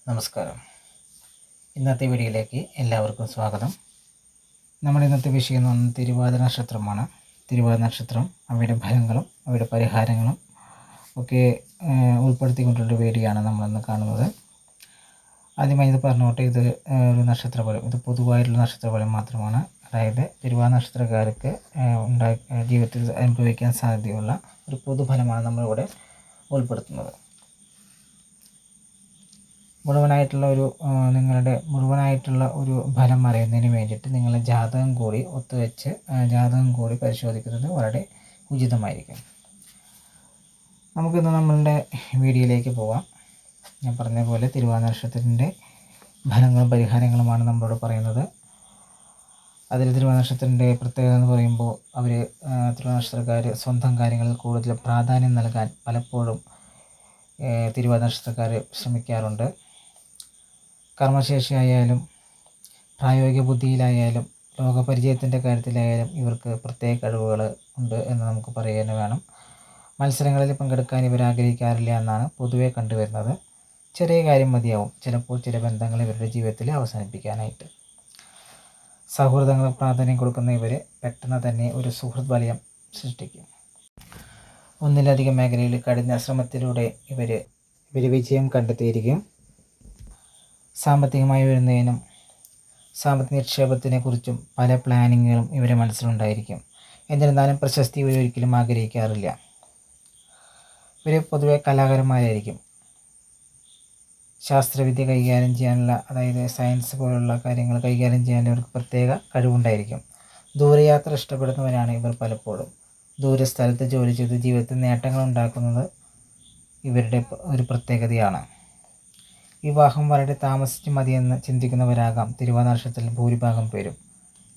നമസ്കാരം. ഇന്നത്തെ വീഡിയോയിലേക്ക് എല്ലാവർക്കും സ്വാഗതം. നമ്മുടെ ഇന്നത്തെ വിഷയം എന്ന് പറയുന്നത് തിരുവാതിര നക്ഷത്രമാണ്. തിരുവാതിര നക്ഷത്രം, അവയുടെ ഫലങ്ങളും അവയുടെ പരിഹാരങ്ങളും ഒക്കെ ഉൾപ്പെടുത്തിക്കൊണ്ടുള്ള വീഡിയോ ആണ് നമ്മളിന്ന് കാണുന്നത്. ആദ്യമായി ഇത് പറഞ്ഞോട്ടെ, ഇത് ഒരു നക്ഷത്രഫലം, ഇത് പൊതുവായിട്ടുള്ള നക്ഷത്രഫലം മാത്രമാണ്. അതായത് തിരുവാതിര നക്ഷത്രക്കാർക്ക് ജീവിതത്തിൽ അനുഭവിക്കാൻ സാധ്യതയുള്ള ഒരു പൊതുഫലമാണ് നമ്മളിവിടെ ഉൾപ്പെടുത്തുന്നത്. നിങ്ങളുടെ മുഴുവനായിട്ടുള്ള ഒരു ഫലം അറിയുന്നതിന് വേണ്ടിയിട്ട് നിങ്ങളുടെ ജാതകം കൂടി പരിശോധിക്കുന്നത് വളരെ ഉചിതമായിരിക്കും. നമുക്കിന്ന് നമ്മളുടെ വീഡിയോയിലേക്ക് പോകാം. ഞാൻ പറഞ്ഞ പോലെ തിരുവാതിര നക്ഷത്രത്തിൻ്റെ ഫലങ്ങളും പരിഹാരങ്ങളുമാണ് നമ്മളോട് പറയുന്നത്. അതിൽ തിരുവാതിര നക്ഷത്രത്തിൻ്റെ പ്രത്യേകത എന്ന് പറയുമ്പോൾ തിരുവാതിര നക്ഷത്രക്കാർ സ്വന്തം കാര്യങ്ങളിൽ കൂടുതൽ പ്രാധാന്യം നൽകാൻ പലപ്പോഴും തിരുവാതിര നക്ഷത്രക്കാർ ശ്രമിക്കാറുണ്ട്. കർമ്മശേഷിയായാലും പ്രായോഗിക ബുദ്ധിയിലായാലും ലോകപരിചയത്തിൻ്റെ കാര്യത്തിലായാലും ഇവർക്ക് പ്രത്യേക കഴിവുകൾ ഉണ്ട് എന്ന് നമുക്ക് പറയാൻ വേണം. മത്സരങ്ങളിൽ പങ്കെടുക്കാൻ ഇവർ ആഗ്രഹിക്കാറില്ല എന്നാണ് പൊതുവെ കണ്ടുവരുന്നത്. ചെറിയ കാര്യം മതിയാവും ചിലപ്പോൾ ചില ബന്ധങ്ങൾ ഇവരുടെ ജീവിതത്തിൽ അവസാനിപ്പിക്കാനായിട്ട്. സൗഹൃദങ്ങൾ പ്രാധാന്യം കൊടുക്കുന്ന ഇവർ പെട്ടെന്ന് തന്നെ ഒരു സുഹൃത്ത് വലയം സൃഷ്ടിക്കും. ഒന്നിലധികം മേഖലയിൽ കഠിന ശ്രമത്തിലൂടെ ഇവർ വിജയം കണ്ടെത്തിയിരിക്കും. സാമ്പത്തികമായി വരുന്നതിനും സാമ്പത്തിക നിക്ഷേപത്തിനെ കുറിച്ചും പല പ്ലാനിങ്ങുകളും ഇവരുടെ മനസ്സിലുണ്ടായിരിക്കും. എന്നിരുന്നാലും പ്രശസ്തി ഇവർ ഒരിക്കലും ആഗ്രഹിക്കാറില്ല. ഇവർ പൊതുവെ കലാകാരന്മാരായിരിക്കും. ശാസ്ത്രവിദ്യ കൈകാര്യം ചെയ്യാനുള്ള, അതായത് സയൻസ് പോലുള്ള കാര്യങ്ങൾ കൈകാര്യം ചെയ്യാൻ ഇവർക്ക് പ്രത്യേക കഴിവുണ്ടായിരിക്കും. ദൂരയാത്ര ഇഷ്ടപ്പെടുന്നവരാണ് ഇവർ. പലപ്പോഴും ദൂരസ്ഥലത്ത് ജോലി ചെയ്ത് ജീവിതത്തിൽ നേട്ടങ്ങൾ ഉണ്ടാക്കുന്നത് ഇവരുടെ ഒരു പ്രത്യേകതയാണ്. വിവാഹം വളരെ താമസിച്ച് മതിയെന്ന് ചിന്തിക്കുന്നവരാകാം തിരുവാതിര നക്ഷത്രത്തിൽ ഭൂരിഭാഗം പേരും.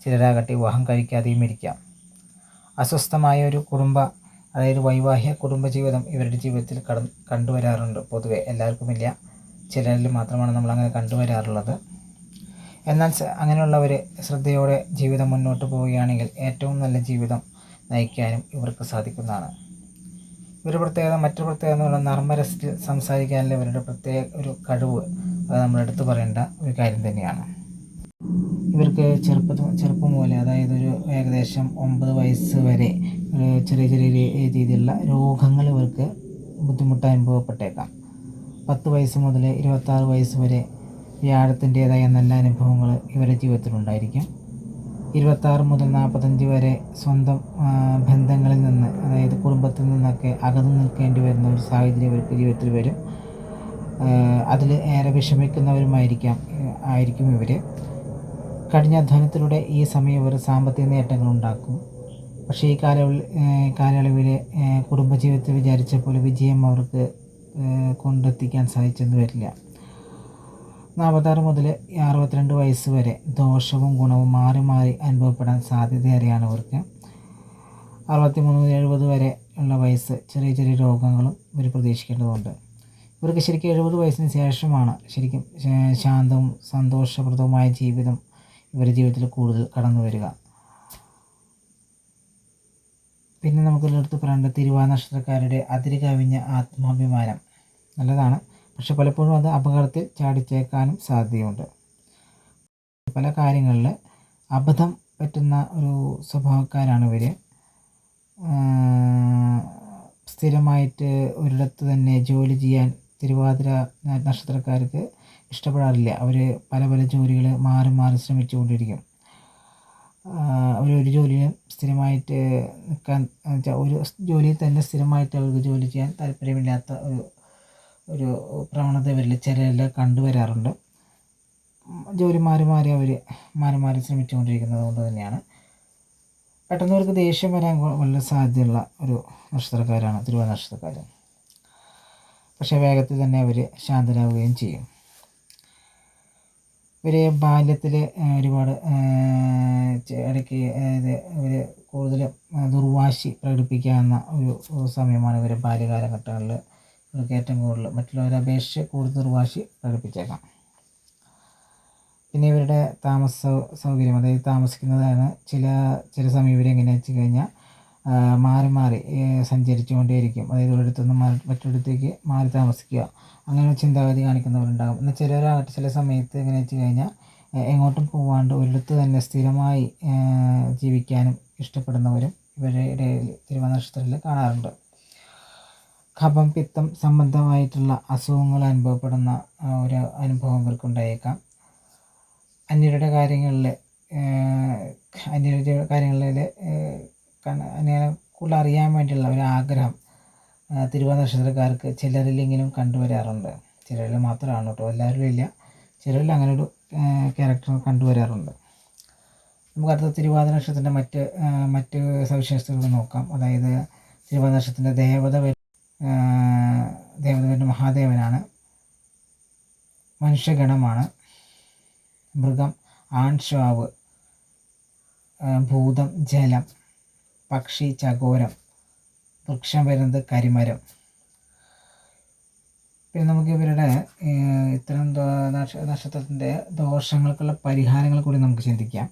ചിലരാകട്ടെ വിവാഹം കഴിക്കാതെയും ഇരിക്കാം. അസ്വസ്ഥമായ ഒരു അതായത് വൈവാഹിക കുടുംബജീവിതം ഇവരുടെ ജീവിതത്തിൽ കണ്ടുവരാറുണ്ട്. പൊതുവെ എല്ലാവർക്കുമില്ല, ചിലരിൽ മാത്രമാണ് നമ്മളങ്ങനെ കണ്ടുവരാറുള്ളത്. എന്നാൽ അങ്ങനെയുള്ളവർ ശ്രദ്ധയോടെ ജീവിതം മുന്നോട്ട് പോവുകയാണെങ്കിൽ ഏറ്റവും നല്ല ജീവിതം നയിക്കാനും ഇവർക്ക് സാധിക്കുന്നതാണ്. മറ്റൊരു പ്രത്യേകത എന്ന് പറയുന്നത് നർമ്മരസത്തിൽ സംസാരിക്കാനുള്ള ഇവരുടെ പ്രത്യേക ഒരു കഴിവ്, അത് നമ്മൾ എടുത്തു പറയേണ്ട ഒരു കാര്യം തന്നെയാണ്. ഇവർക്ക് ചെറുപ്പം മുതലേ, അതായത് ഒരു ഏകദേശം 9 വയസ്സ് വരെ ചെറിയ രീതിയിലുള്ള രോഗങ്ങൾ ഇവർക്ക് ബുദ്ധിമുട്ട് അനുഭവപ്പെട്ടേക്കാം. 10 വയസ്സ് മുതൽ 26 വയസ്സ് വരെ വ്യാഴത്തിൻ്റേതായ നല്ല അനുഭവങ്ങൾ ഇവരുടെ ജീവിതത്തിലുണ്ടായിരിക്കും. 26 മുതൽ 45 വരെ സ്വന്തം ബന്ധങ്ങളിൽ നിന്ന്, അതായത് കുടുംബത്തിൽ നിന്നൊക്കെ അകന്നു നിൽക്കേണ്ടി വരുന്ന ഒരു സാഹചര്യം ഇവർക്ക് ജീവിതത്തിൽ വരും. അതിൽ ഏറെ വിഷമിക്കുന്നവരുമായിരിക്കും ഇവർ. കഠിനാധ്വാനത്തിലൂടെ ഈ സമയം ഇവർ സാമ്പത്തിക നേട്ടങ്ങൾ ഉണ്ടാക്കും. പക്ഷേ ഈ കാലയളവിൽ കുടുംബജീവിതത്തിൽ വിചാരിച്ച പോലെ വിജയം അവർക്ക് കൊണ്ടെത്തിക്കാൻ സാധിച്ചെന്ന് വരില്ല. 46 മുതൽ 62 വയസ്സ് വരെ ദോഷവും ഗുണവും മാറി മാറി അനുഭവപ്പെടാൻ സാധ്യതയേറെയാണ് ഇവർക്ക്. 63 മുതൽ 70 വരെ ഉള്ള വയസ്സ് ചെറിയ രോഗങ്ങളും ഇവർ പ്രതീക്ഷിക്കേണ്ടതുണ്ട്. ഇവർക്ക് ശരിക്കും 70 വയസ്സിന് ശേഷമാണ് ശരിക്കും ശാന്തവും സന്തോഷപ്രദവുമായ ജീവിതം ഇവരുടെ ജീവിതത്തിൽ കൂടുതൽ കടന്നു വരിക. പിന്നെ നമുക്കെടുത്ത് പറയേണ്ടത് തിരുവാതിര നക്ഷത്രക്കാരുടെ അതിരുകവിഞ്ഞ ആത്മാഭിമാനം നല്ലതാണ്, പക്ഷെ പലപ്പോഴും അത് അപകടത്തിൽ ചാടിച്ചേക്കാനും സാധ്യതയുണ്ട്. പല കാര്യങ്ങളിൽ അബദ്ധം പറ്റുന്ന ഒരു സ്വഭാവക്കാരാണ് ഇവർ. സ്ഥിരമായിട്ട് ഒരിടത്ത് തന്നെ ജോലി ചെയ്യാൻ തിരുവാതിര നക്ഷത്രക്കാർക്ക് ഇഷ്ടപ്പെടാറില്ല. അവർ പല ജോലികൾ മാറി ശ്രമിച്ചുകൊണ്ടിരിക്കും. ഒരു ജോലിയിൽ സ്ഥിരമായിട്ട് നിൽക്കാൻ, ഒരു ജോലിയിൽ തന്നെ സ്ഥിരമായിട്ട് അവർക്ക് ജോലി ചെയ്യാൻ താല്പര്യമില്ലാത്ത ഒരു പ്രവണത ഇവരിൽ ചിലരിൽ കണ്ടുവരാറുണ്ട്. ജോലി മാറി ശ്രമിച്ചുകൊണ്ടിരിക്കുന്നത് കൊണ്ട് തന്നെയാണ്. പെട്ടെന്ന് അവർക്ക് ദേഷ്യം വരാൻ വളരെ സാധ്യതയുള്ള ഒരു നക്ഷത്രക്കാരാണ് തിരുവാതിര നക്ഷത്രക്കാർ. പക്ഷേ വേഗത്തിൽ തന്നെ അവർ ശാന്തരാകുകയും ചെയ്യും. ഇവർ ബാല്യത്തിൽ ഒരുപാട് ഇടയ്ക്ക്, അതായത് ഇവർ കൂടുതലും ദുർവാശി പ്രകടിപ്പിക്കാവുന്ന ഒരു സമയമാണ് ഇവർ ബാല്യകാലഘട്ടങ്ങളിൽ. ഇവർക്ക് ഏറ്റവും കൂടുതൽ മറ്റുള്ളവരെ അപേക്ഷിച്ച് കൂടുതൽ ദുർവാശി പ്രകടിപ്പിച്ചേക്കാം. പിന്നെ ഇവരുടെ സൗകര്യം, അതായത് താമസിക്കുന്നതാണ് ചില സമയം ഇവരെങ്ങനെയാണെന്ന് വെച്ച് കഴിഞ്ഞാൽ മാറി സഞ്ചരിച്ചുകൊണ്ടേയിരിക്കും. അതായത് ഒരിടത്തുനിന്ന് മറ്റൊരിടത്തേക്ക് മാറി താമസിക്കുക, അങ്ങനെ ചിന്താഗതി കാണിക്കുന്നവരുണ്ടാകും. എന്നാൽ ചിലരാകട്ടെ ചില സമയത്ത് എങ്ങനെയാണെന്ന് വെച്ച് കഴിഞ്ഞാൽ എങ്ങോട്ടും പോവാണ്ട് ഒരിടത്ത് തന്നെ സ്ഥിരമായി ജീവിക്കാനും ഇഷ്ടപ്പെടുന്നവരും ഇവരുടെ ഇടയിൽ തിരുവാതിര നക്ഷത്രത്തിൽ കാണാറുണ്ട്. കഫം പിത്തം സംബന്ധമായിട്ടുള്ള അസുഖങ്ങൾ അനുഭവപ്പെടുന്ന ഒരു അനുഭവം ഇവർക്കുണ്ടായേക്കാം. അന്യരുടെ കാര്യങ്ങളിൽ അങ്ങനെ കൂടുതൽ അറിയാൻ വേണ്ടിയുള്ള ഒരു ആഗ്രഹം തിരുവാതിര നക്ഷത്രക്കാർക്ക് ചിലരിലെങ്കിലും കണ്ടുവരാറുണ്ട്. ചിലരിൽ മാത്രമാണ് കേട്ടോ, എല്ലാവരിലും ഇല്ല, ചിലരിൽ അങ്ങനെ ഒരു ക്യാരക്ടർ കണ്ടുവരാറുണ്ട്. നമുക്ക് അടുത്ത തിരുവാതിര നക്ഷത്രത്തിൻ്റെ മറ്റ് സവിശേഷതകൾ നോക്കാം. അതായത് തിരുവാതിര നക്ഷത്രത്തിൻ്റെ ദേവത വരുന്ന മഹാദേവനാണ്. മനുഷ്യഗണമാണ്. മൃഗം ആൺശ്വാവ്, ഭൂതം ജലം, പക്ഷി ചകോരം, വൃക്ഷം വരുന്നത് കരിമരം. പിന്നെ നമുക്ക് ഇവരുടെ ഇത്തരം നക്ഷത്രത്തിൻ്റെ ദോഷങ്ങൾക്കുള്ള പരിഹാരങ്ങൾ കൂടി നമുക്ക് ചിന്തിക്കാം.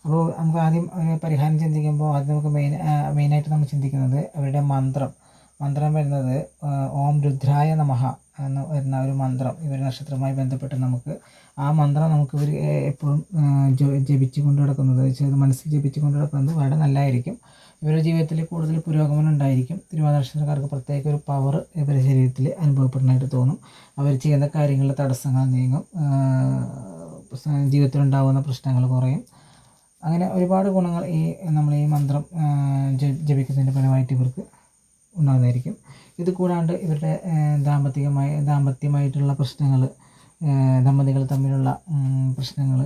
അപ്പോൾ നമുക്ക് ആദ്യം ഒരു പരിഹാരം ചിന്തിക്കുമ്പോൾ ആദ്യം നമുക്ക് മെയിനായിട്ട് നമ്മൾ ചിന്തിക്കുന്നത് അവരുടെ മന്ത്രം വരുന്നത് ഓം രുദ്രായ നമഃ എന്ന് വരുന്ന ഒരു മന്ത്രം ഇവരുടെ നക്ഷത്രവുമായി ബന്ധപ്പെട്ട് നമുക്ക് ആ മന്ത്രം നമുക്ക് ഇവർ എപ്പോഴും ജപിച്ചു കൊണ്ട് നടക്കുന്നത് മനസ്സിൽ ജപിച്ചു കൊണ്ട് നടക്കുന്നത് വളരെ നല്ലതായിരിക്കും. ഇവരുടെ ജീവിതത്തിൽ കൂടുതൽ പുരോഗമനം ഉണ്ടായിരിക്കും. തിരുവാതിര നക്ഷത്രക്കാർക്ക് പ്രത്യേക ഒരു പവർ ഇവരുടെ ശരീരത്തിൽ അനുഭവപ്പെടുന്നതായിട്ട് തോന്നും. അവർ ചെയ്യുന്ന കാര്യങ്ങളിലെ തടസ്സങ്ങൾ നീങ്ങും, ജീവിതത്തിലുണ്ടാകുന്ന പ്രശ്നങ്ങൾ കുറയും. അങ്ങനെ ഒരുപാട് ഗുണങ്ങൾ നമ്മൾ ഈ മന്ത്രം ജപിക്കുന്നതിൻ്റെ ഫലമായിട്ട് ഇവർക്ക് ഉണ്ടാകുന്നതായിരിക്കും. ഇത് കൂടാണ്ട് ഇവരുടെ ദാമ്പത്യമായിട്ടുള്ള പ്രശ്നങ്ങൾ, ദമ്പതികൾ തമ്മിലുള്ള പ്രശ്നങ്ങൾ,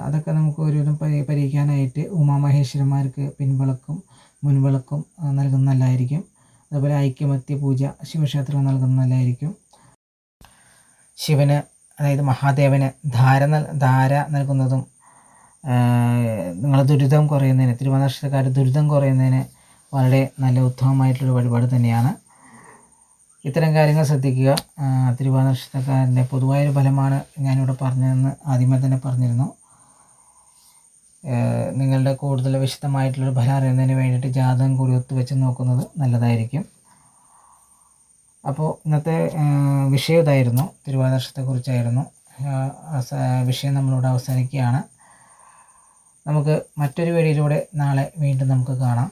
അതൊക്കെ നമുക്ക് ഒരുവിധം പരിഹരിക്കാനായിട്ട് ഉമാമഹേശ്വരന്മാർക്ക് പിൻവിളക്കും മുൻവിളക്കും നൽകുന്നത് നല്ലതായിരിക്കും. അതുപോലെ ഐക്യമത്യ പൂജ ശിവക്ഷേത്രം നൽകുന്നത് നല്ലതായിരിക്കും. ശിവന്, അതായത് മഹാദേവന് ധാര നൽകുന്നതും നിങ്ങളെ ദുരിതം കുറയുന്നതിന്, തിരുവാതിര നക്ഷത്രക്കാർ ദുരിതം കുറയുന്നതിന് വളരെ നല്ല ഉത്തമമായിട്ടുള്ളൊരു വഴിപാട് തന്നെയാണ്. ഇത്തരം കാര്യങ്ങൾ ശ്രദ്ധിക്കുക. തിരുവാതിര നക്ഷത്രക്കാരൻ്റെ പൊതുവായൊരു ഫലമാണ് ഞാനിവിടെ പറഞ്ഞതെന്ന് ആദ്യമേ തന്നെ പറഞ്ഞിരുന്നു. നിങ്ങളുടെ കൂടുതൽ വിശദമായിട്ടുള്ളൊരു ഫലം അറിയുന്നതിന് വേണ്ടിയിട്ട് ജാതകം കൂടി ഒത്തുവെച്ച് നോക്കുന്നത് നല്ലതായിരിക്കും. അപ്പോൾ ഇന്നത്തെ വിഷയം ഇതായിരുന്നു, തിരുവാതിര നക്ഷത്രത്തെക്കുറിച്ചായിരുന്നു. വിഷയം നമ്മളിവിടെ അവസാനിക്കുകയാണ്. നമുക്ക് മറ്റൊരു വീഡിയോയിലൂടെ നാളെ വീണ്ടും നമുക്ക് കാണാം.